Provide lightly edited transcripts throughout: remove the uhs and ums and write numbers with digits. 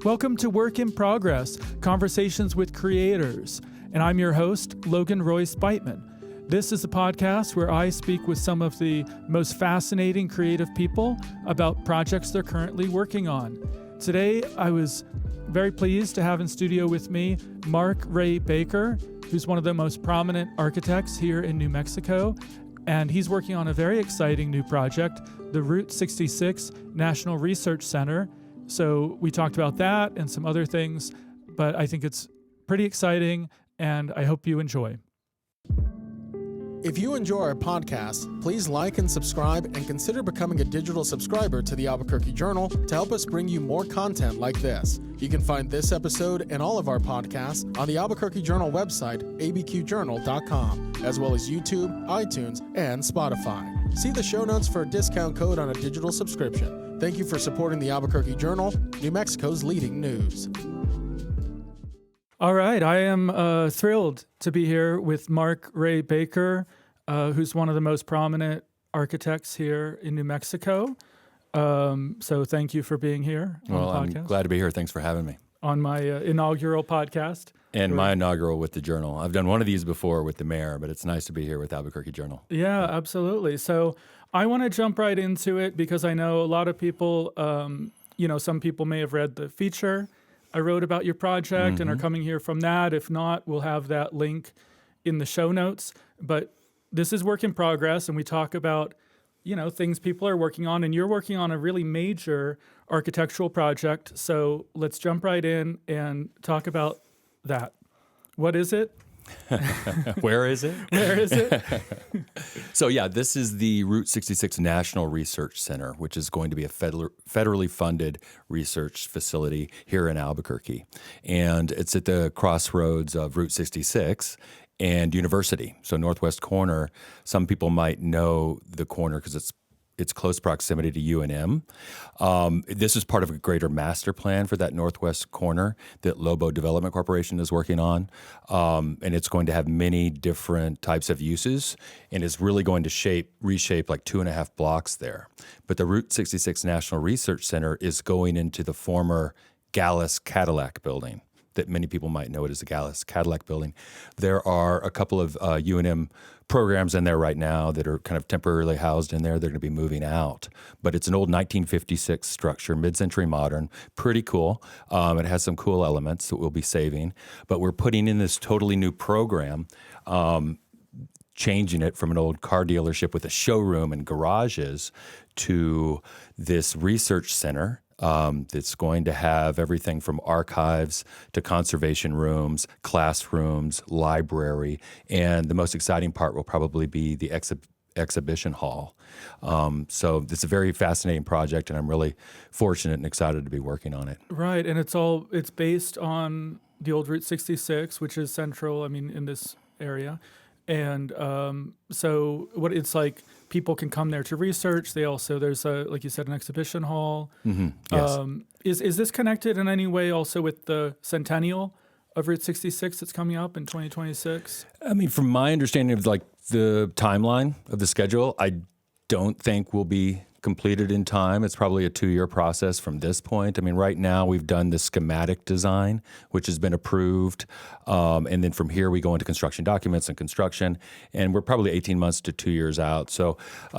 Welcome to Work in Progress, Conversations with Creators. And I'm your host, Logan Royce Beitman. This is a podcast where I speak with some of the most fascinating creative people about projects they're currently working on. Today, I was very pleased to have in studio with me Mark Rea Baker, who's one of the most prominent architects here in New Mexico. And he's working on a very exciting new project, the Route 66 National Research Center. So we talked about that and some other things, but I think it's pretty exciting, and I hope you enjoy. If you enjoy our podcast, please like and subscribe and consider becoming a digital subscriber to the Albuquerque Journal to help us bring you more content like this. You can find this episode and all of our podcasts on the Albuquerque Journal website, abqjournal.com, as well as YouTube, iTunes, and Spotify. See the show notes for a discount code on a digital subscription. Thank you for supporting the Albuquerque Journal, New Mexico's leading news. All right, I am thrilled to be here with Mark Rea Baker, who's one of the most prominent architects here in New Mexico. So thank you for being here on the podcast. I'm glad to be here. Thanks for having me. On my inaugural podcast. And my inaugural with the Journal. I've done one of these before with the mayor, but it's nice to be here with Albuquerque Journal. Yeah, absolutely. So I want to jump right into it because I know a lot of people, some people may have read the feature I wrote about your project and are coming here from that. If not, we'll have that link in the show notes. But this is work in progress, and we talk about, things people are working on, and you're working on a really major architectural project. So let's jump right in and talk about that. What is it? Where is it? Where is it? So this is the Route 66 National Research Center, which is going to be a federally funded research facility here in Albuquerque. And it's at the crossroads of Route 66 and University. So northwest corner, some people might know the corner because it's close proximity to UNM. This is part of a greater master plan for that northwest corner that Lobo Development Corporation is working on. And it's going to have many different types of uses, and it's really going to reshape like 2.5 blocks there. But the Route 66 National Research Center is going into the former Gallus Cadillac building that many people might know it as the Gallus Cadillac building. There are a couple of UNM programs in there right now that are kind of temporarily housed in there. They're going to be moving out. But it's an old 1956 structure, mid-century modern, pretty cool. It has some cool elements that we'll be saving. But we're putting in this totally new program, changing it from an old car dealership with a showroom and garages to this research center. That's going to have everything from archives to conservation rooms, classrooms, library, and the most exciting part will probably be the exhibition hall. So it's a very fascinating project, and I'm really fortunate and excited to be working on it. Right, and it's based on the old Route 66, which is central, in this area. And so what it's like, people can come there to research. There's like you said, an exhibition hall. Yes. Is this connected in any way also with the centennial of Route 66 that's coming up in 2026? From my understanding of like the timeline of the schedule, I don't think we'll be completed in time. It's probably a 2-year process from this point. Right now we've done the schematic design, which has been approved. And then from here we go into construction documents and construction, and we're probably 18 months to 2 years out. So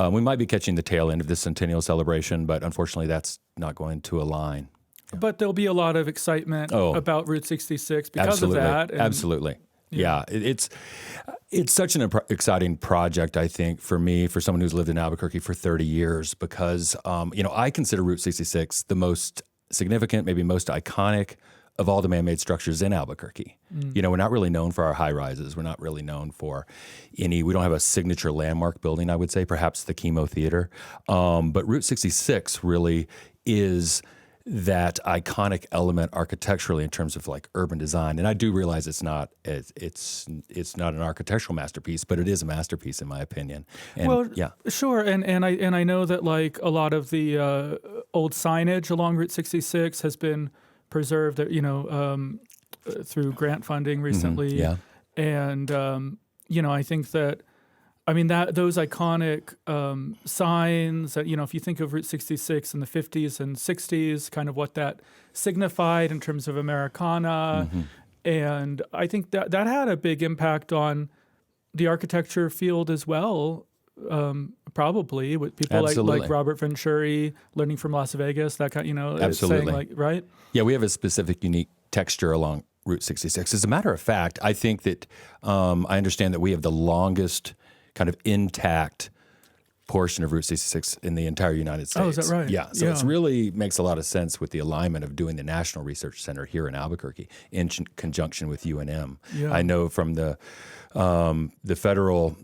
we might be catching the tail end of this centennial celebration, but unfortunately that's not going to align. But there'll be a lot of excitement about Route 66 because absolutely. of that. Absolutely. Yeah, it's such an exciting project, I think, for me, for someone who's lived in Albuquerque for 30 years, because, I consider Route 66 the most significant, maybe most iconic of all the man-made structures in Albuquerque. We're not really known for our high-rises. We're not really known for we don't have a signature landmark building, I would say, perhaps the Chemo Theater. But Route 66 really is that iconic element architecturally in terms of like urban design. And I do realize it's not an architectural masterpiece, but it is a masterpiece in my opinion. And, sure. And I know that like a lot of the old signage along Route 66 has been preserved, through grant funding recently. Yeah. And I think that I mean, those iconic signs that, if you think of Route 66 in the 50s and 60s, kind of what that signified in terms of Americana. Mm-hmm. And I think that had a big impact on the architecture field as well, probably, with people like Robert Venturi learning from Las Vegas, that kind, Absolutely. saying right? Yeah, we have a specific unique texture along Route 66. As a matter of fact, I think that I understand that we have the longest kind of intact portion of Route 66 in the entire United States. Oh, is that right? Yeah. So it really makes a lot of sense with the alignment of doing the National Research Center here in Albuquerque in conjunction with UNM. Yeah. I know from the federal,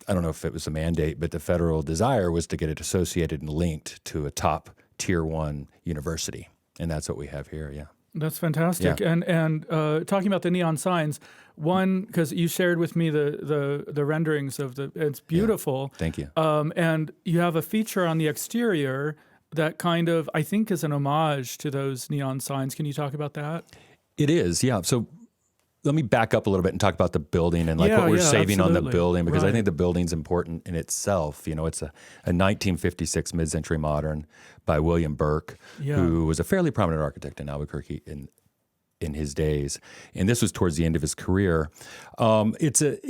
I don't know if it was a mandate, but the federal desire was to get it associated and linked to a top tier 1 university. And that's what we have here, yeah. That's fantastic. Yeah. And talking about the neon signs, one, because you shared with me the renderings of it's beautiful. Yeah. Thank you. And you have a feature on the exterior that kind of, I think, is an homage to those neon signs. Can you talk about that? It is, yeah. So let me back up a little bit and talk about the building and what we're saving on the building, because I think the building's important in itself. It's a 1956 mid-century modern by William Burke, who was a fairly prominent architect in Albuquerque in his days. And this was towards the end of his career. It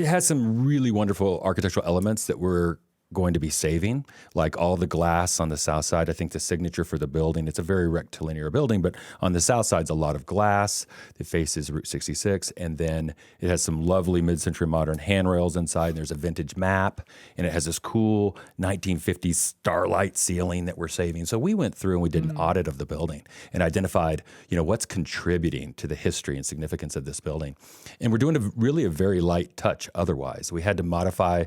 has some really wonderful architectural elements that we're going to be saving, like all the glass on the south side. I think the signature for the building, it's a very rectilinear building, but on the south side's a lot of glass. It faces Route 66, and then it has some lovely mid-century modern handrails inside, and there's a vintage map, and it has this cool 1950s starlight ceiling that we're saving. So we went through and we did an audit of the building and identified, what's contributing to the history and significance of this building. And we're doing a very light touch otherwise. We had to modify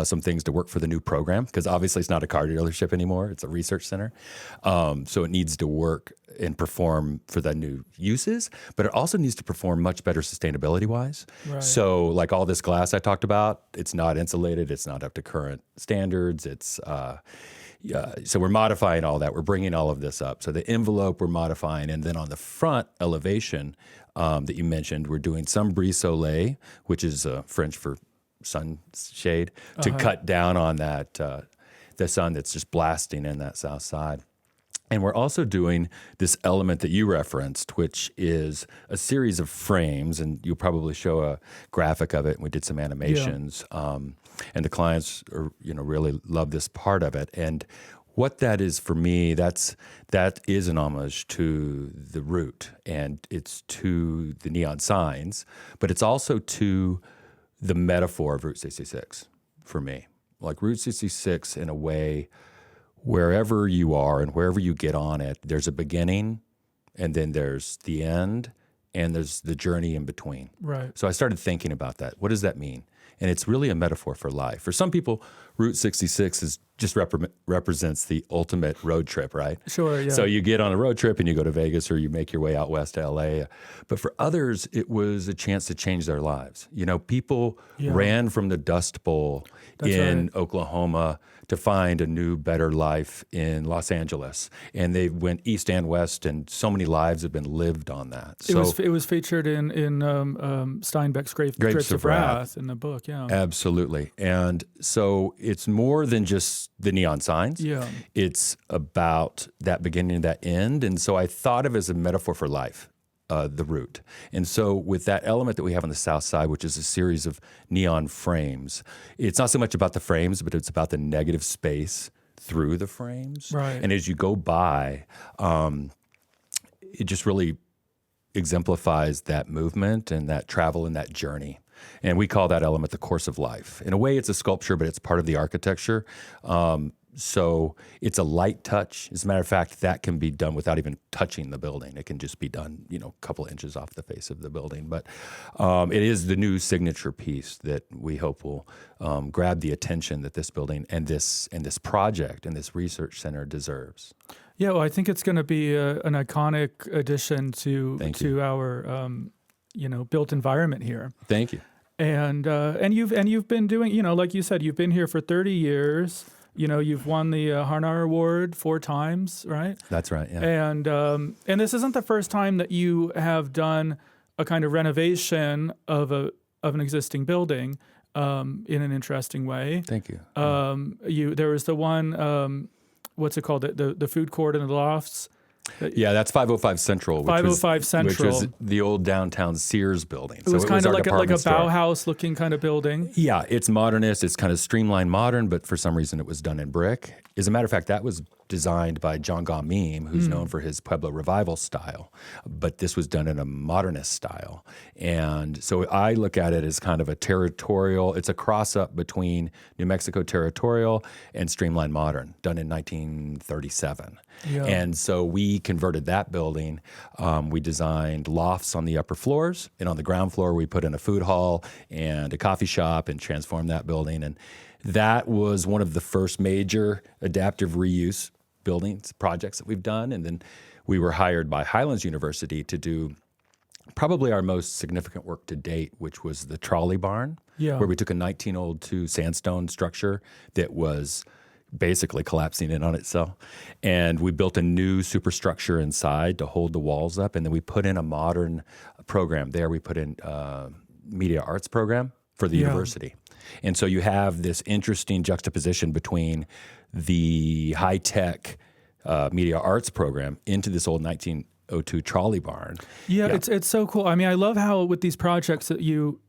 some things to work for the new program, because obviously it's not a car dealership anymore. It's a research center. So it needs to work and perform for the new uses, but it also needs to perform much better sustainability-wise. Right. So like all this glass I talked about, it's not insulated. It's not up to current standards. So we're modifying all that. We're bringing all of this up. So the envelope we're modifying, and then on the front elevation that you mentioned, we're doing some brise soleil, which is French for sunshade, to cut down on that the sun that's just blasting in that south side. And we're also doing this element that you referenced, which is a series of frames, and you'll probably show a graphic of it. And we did some animations, and the clients really love this part of it. And what that is for me, that is an homage to the route, and it's to the neon signs, but it's also to the metaphor of Route 66 for me. Like Route 66 in a way, wherever you are and wherever you get on it, there's a beginning, and then there's the end, and there's the journey in between. Right. So I started thinking about that. What does that mean? And it's really a metaphor for life. For some people, Route 66 just represents the ultimate road trip, right? Sure, yeah. So you get on a road trip and you go to Vegas, or you make your way out west to LA. But for others, it was a chance to change their lives. People ran from the Dust Bowl in Oklahoma to find a new, better life in Los Angeles. And they went east and west, and so many lives have been lived on that. It was featured in Steinbeck's Grapes of Wrath in the book, yeah. Absolutely. And so it's more than just the neon signs. Yeah. It's about that beginning and that end. And so I thought of it as a metaphor for life. The route. And so with that element that we have on the south side, which is a series of neon frames, it's not so much about the frames, but it's about the negative space through the frames. Right. And as you go by, it just really exemplifies that movement and that travel and that journey. And we call that element the course of life. In a way, it's a sculpture, but it's part of the architecture. So it's a light touch. As a matter of fact, that can be done without even touching the building. It can just be done, a couple of inches off the face of the building. But it is the new signature piece that we hope will grab the attention that this building and this project and this research center deserves. Yeah, well, I think it's going to be an iconic addition to our built environment here. Thank you. And you've been doing, like you said, you've been here for 30 years. You've won the Harnar Award 4 times, right? That's right, yeah. And this isn't the first time that you have done a kind of renovation of of an existing building in an interesting way. Thank you. There was the one, what's it called? The food court in the lofts. Yeah, that's 505 Central. 505 Central. Which was the old downtown Sears building. It was kind of like a Bauhaus-looking kind of building. Yeah, it's modernist. It's kind of streamlined modern, but for some reason it was done in brick. As a matter of fact, that was designed by John Gaume, who's known for his Pueblo Revival style. But this was done in a modernist style. And so I look at it as kind of a territorial, it's a cross-up between New Mexico territorial and streamlined modern, done in 1937. Yeah. And so we converted that building. We designed lofts on the upper floors, and on the ground floor we put in a food hall and a coffee shop and transformed that building. And that was one of the first major adaptive reuse buildings projects that we've done. And then we were hired by Highlands University to do probably our most significant work to date, which was the trolley barn, where we took a 1902 sandstone structure that was basically collapsing in on itself. And we built a new superstructure inside to hold the walls up. And then we put in a modern program there. We put in media arts program for the university. And so you have this interesting juxtaposition between the high-tech media arts program into this old 1902 trolley barn. Yeah, it's so cool. I mean, I love how with these projects that you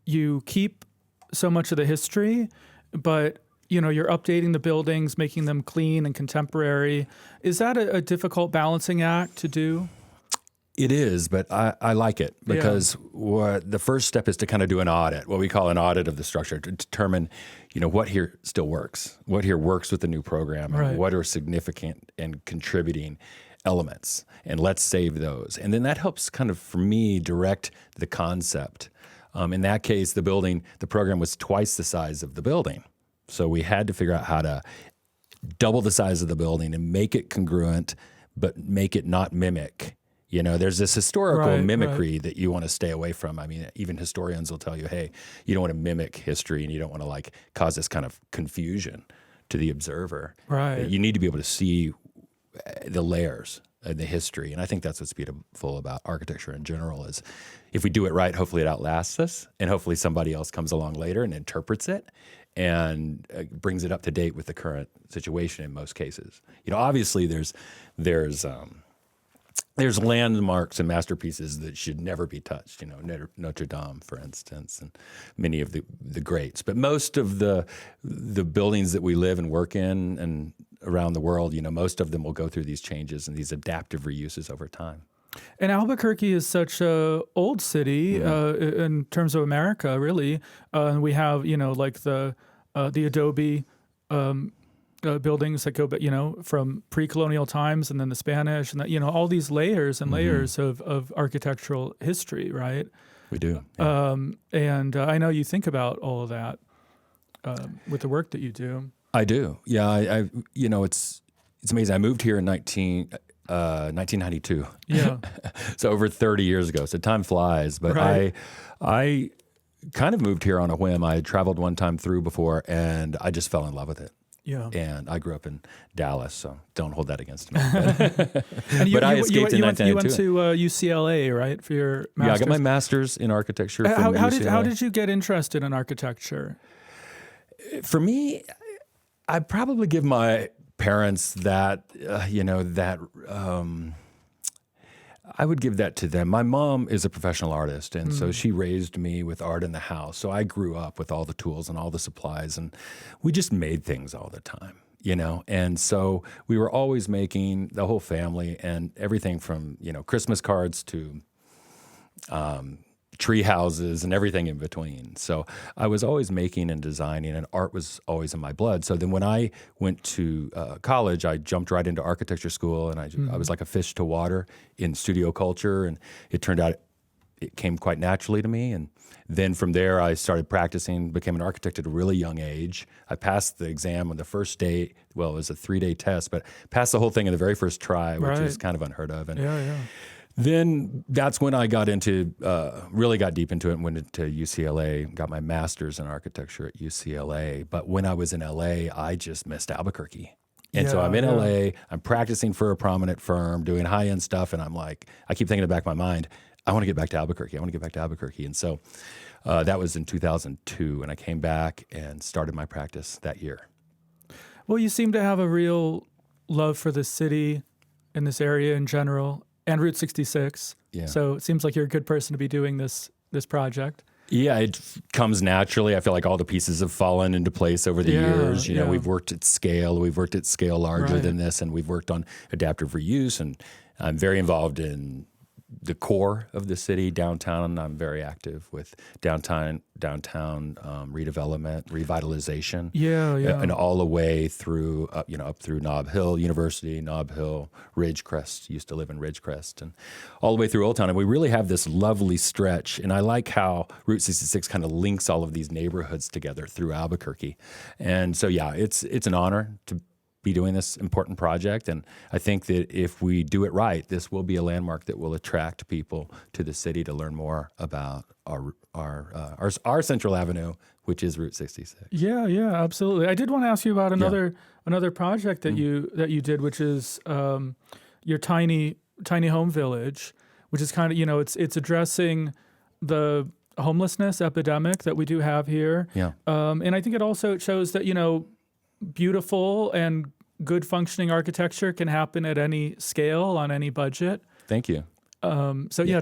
keep so much of the history, but you're updating the buildings, making them clean and contemporary. Is that a difficult balancing act to do? It is, but I like it because the first step is to kind of do an audit, what we call an audit of the structure, to determine, what here still works, what here works with the new program, and what are significant and contributing elements, and let's save those. And then that helps kind of, for me, direct the concept. In that case, the program was twice the size of the building. So we had to figure out how to double the size of the building and make it congruent, but make it not mimic. There's this historical mimicry that you want to stay away from. I mean, even historians will tell you, hey, you don't want to mimic history and you don't want to cause this kind of confusion to the observer. Right. You need to be able to see the layers of the history. And I think that's what's beautiful about architecture in general is if we do it right, hopefully it outlasts us and hopefully somebody else comes along later and interprets it and brings it up to date with the current situation in most cases. Obviously there's landmarks and masterpieces that should never be touched, Notre Dame, for instance, and many of the greats. But most of the buildings that we live and work in and around the world, most of them will go through these changes and these adaptive reuses over time. And Albuquerque is such a old city in terms of America, really. And we have, like the adobe buildings that go, from pre-colonial times, and then the Spanish, and all these layers and layers of architectural history, right? We do. Yeah. And I know you think about all of that with the work that you do. I do. Yeah. I it's amazing. I moved here in 1992. Yeah. So over 30 years ago. So time flies. But I kind of moved here on a whim. I had traveled one time through before, and I just fell in love with it. Yeah. And I grew up in Dallas, so don't hold that against me. But I escaped in 1992. You went to UCLA, right, for your master's? Yeah, I got my master's in architecture from UCLA. How did you get interested in architecture? For me, I'd probably give my parents that, I would give that to them. My mom is a professional artist, and so she raised me with art in the house. So I grew up with all the tools and all the supplies, and we just made things all the time, And so we were always making, the whole family, and everything from, Christmas cards to tree houses and everything in between. So I was always making and designing, and art was always in my blood. So then when I went to college, I jumped right into architecture school, and I was like a fish to water in studio culture, and it turned out it came quite naturally to me. And then from there, I started practicing, became an architect at a really young age. I passed the exam on the first day. Well, it was a 3-day test, but passed the whole thing in the very first try, which is kind of unheard of. And then that's when I got into, really got deep into it and went into UCLA, got my master's in architecture at UCLA. But when I was in LA, I just missed Albuquerque. And so I'm in LA, I'm practicing for a prominent firm, doing high-end stuff, and I'm like, I keep thinking in the back of my mind, I want to get back to Albuquerque. And so that was in 2002, and I came back and started my practice that year. Well, you seem to have a real love for the city and this area in general, and Route 66. Yeah. So it seems like you're a good person to be doing this project. Yeah, it comes naturally. I feel like all the pieces have fallen into place over the years. You know, we've worked at scale. We've worked at scale larger than this, and we've worked on adaptive reuse. And I'm very involved in the core of the city, downtown. I'm very active with downtown redevelopment, revitalization. Yeah. And all the way through, up through Nob Hill University, Nob Hill, Ridgecrest. Used to live in Ridgecrest, and all the way through Old Town. And we really have this lovely stretch. And I like how Route 66 kind of links all of these neighborhoods together through Albuquerque. And so, yeah, it's an honor to be doing this important project, and I think that if we do it right, this will be a landmark that will attract people to the city to learn more about our Central Avenue, which is Route 66. Yeah, absolutely. I did want to ask you about another project that you did, which is your tiny home village, which is kind of it's addressing the homelessness epidemic that we do have here. Yeah, and I think it also shows that beautiful and good functioning architecture can happen at any scale on any budget. Thank you. Talk a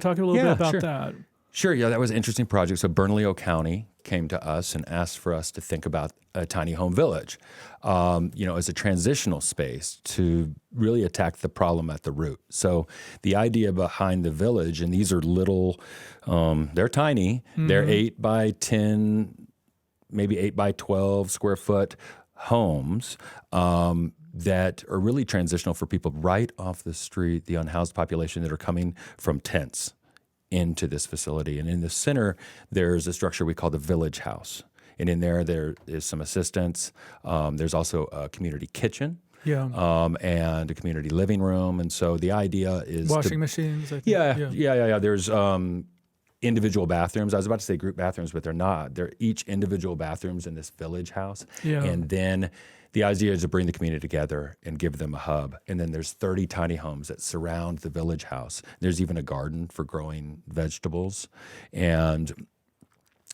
little bit about that. Sure. Yeah, that was an interesting project. So Bernalillo County came to us and asked for us to think about a tiny home village, as a transitional space to really attack the problem at the root. So the idea behind the village, and these are little, they're tiny. Mm-hmm. They're 8 by 10, maybe 8 by 12 square foot homes that are really transitional for people right off the street, the unhoused population that are coming from tents into this facility. And in the center, there's a structure we call the Village House. And in there is some assistance. There's also a community kitchen. Yeah. And a community living room. And so the idea is washing machines, I think. Yeah. There's individual bathrooms. I was about to say group bathrooms, but they're not. They're each individual bathrooms in this village house. Yeah. And then the idea is to bring the community together and give them a hub. And then there's 30 tiny homes that surround the village house. There's even a garden for growing vegetables. And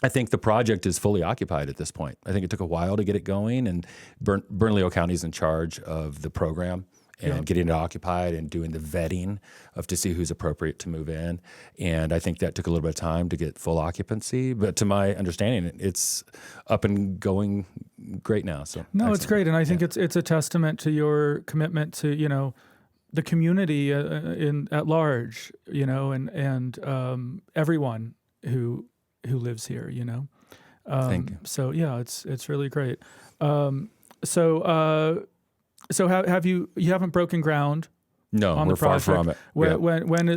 I think the project is fully occupied at this point. I think it took a while to get it going, and Bernalillo County is in charge of the program and getting it occupied and doing the vetting to see who's appropriate to move in. And I think that took a little bit of time to get full occupancy. But to my understanding, it's up and going great now. So it's great. And I think it's a testament to your commitment to, the community at large, and everyone who lives here, Thank you. So it's really great. So have you haven't broken ground? No, on we're the project? Far from it.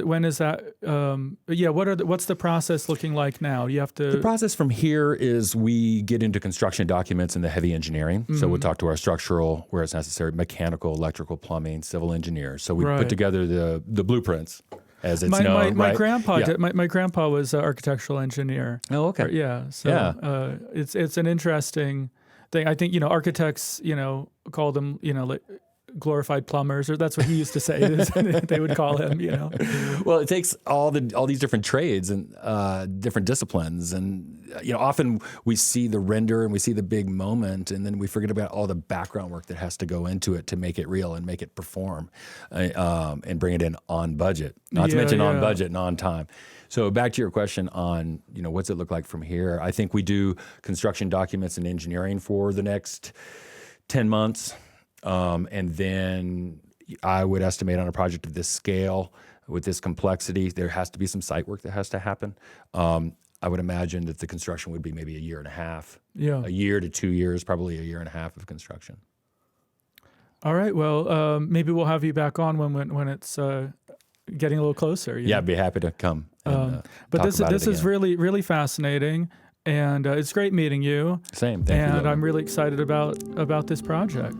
When is that? What's the process looking like now? You have to. The process from here is we get into construction documents and the heavy engineering. Mm-hmm. So we'll talk to our structural, where it's necessary, mechanical, electrical, plumbing, civil engineers. So we put together the blueprints. As it's known, my grandpa my grandpa was an architectural engineer. Oh, okay. It's an interesting thing. I think architects call them like glorified plumbers, or that's what he used to say. They would call him. Well, it takes all these different trades and different disciplines, and often we see the render and we see the big moment, and then we forget about all the background work that has to go into it to make it real and make it perform, and bring it in on budget. Not to mention on budget and on time. So back to your question on what's it look like from here? I think we do construction documents and engineering for the next 10 months. And then I would estimate on a project of this scale, with this complexity, there has to be some site work that has to happen. I would imagine that the construction would be maybe a year and a half. Yeah. A year to 2 years, probably a year and a half of construction. All right. Well, maybe we'll have you back on when it's getting a little closer. Yeah, I'd be happy to come. And, but this is really, really fascinating. And it's great meeting you. Same. Thank you. And I'm really excited about this project.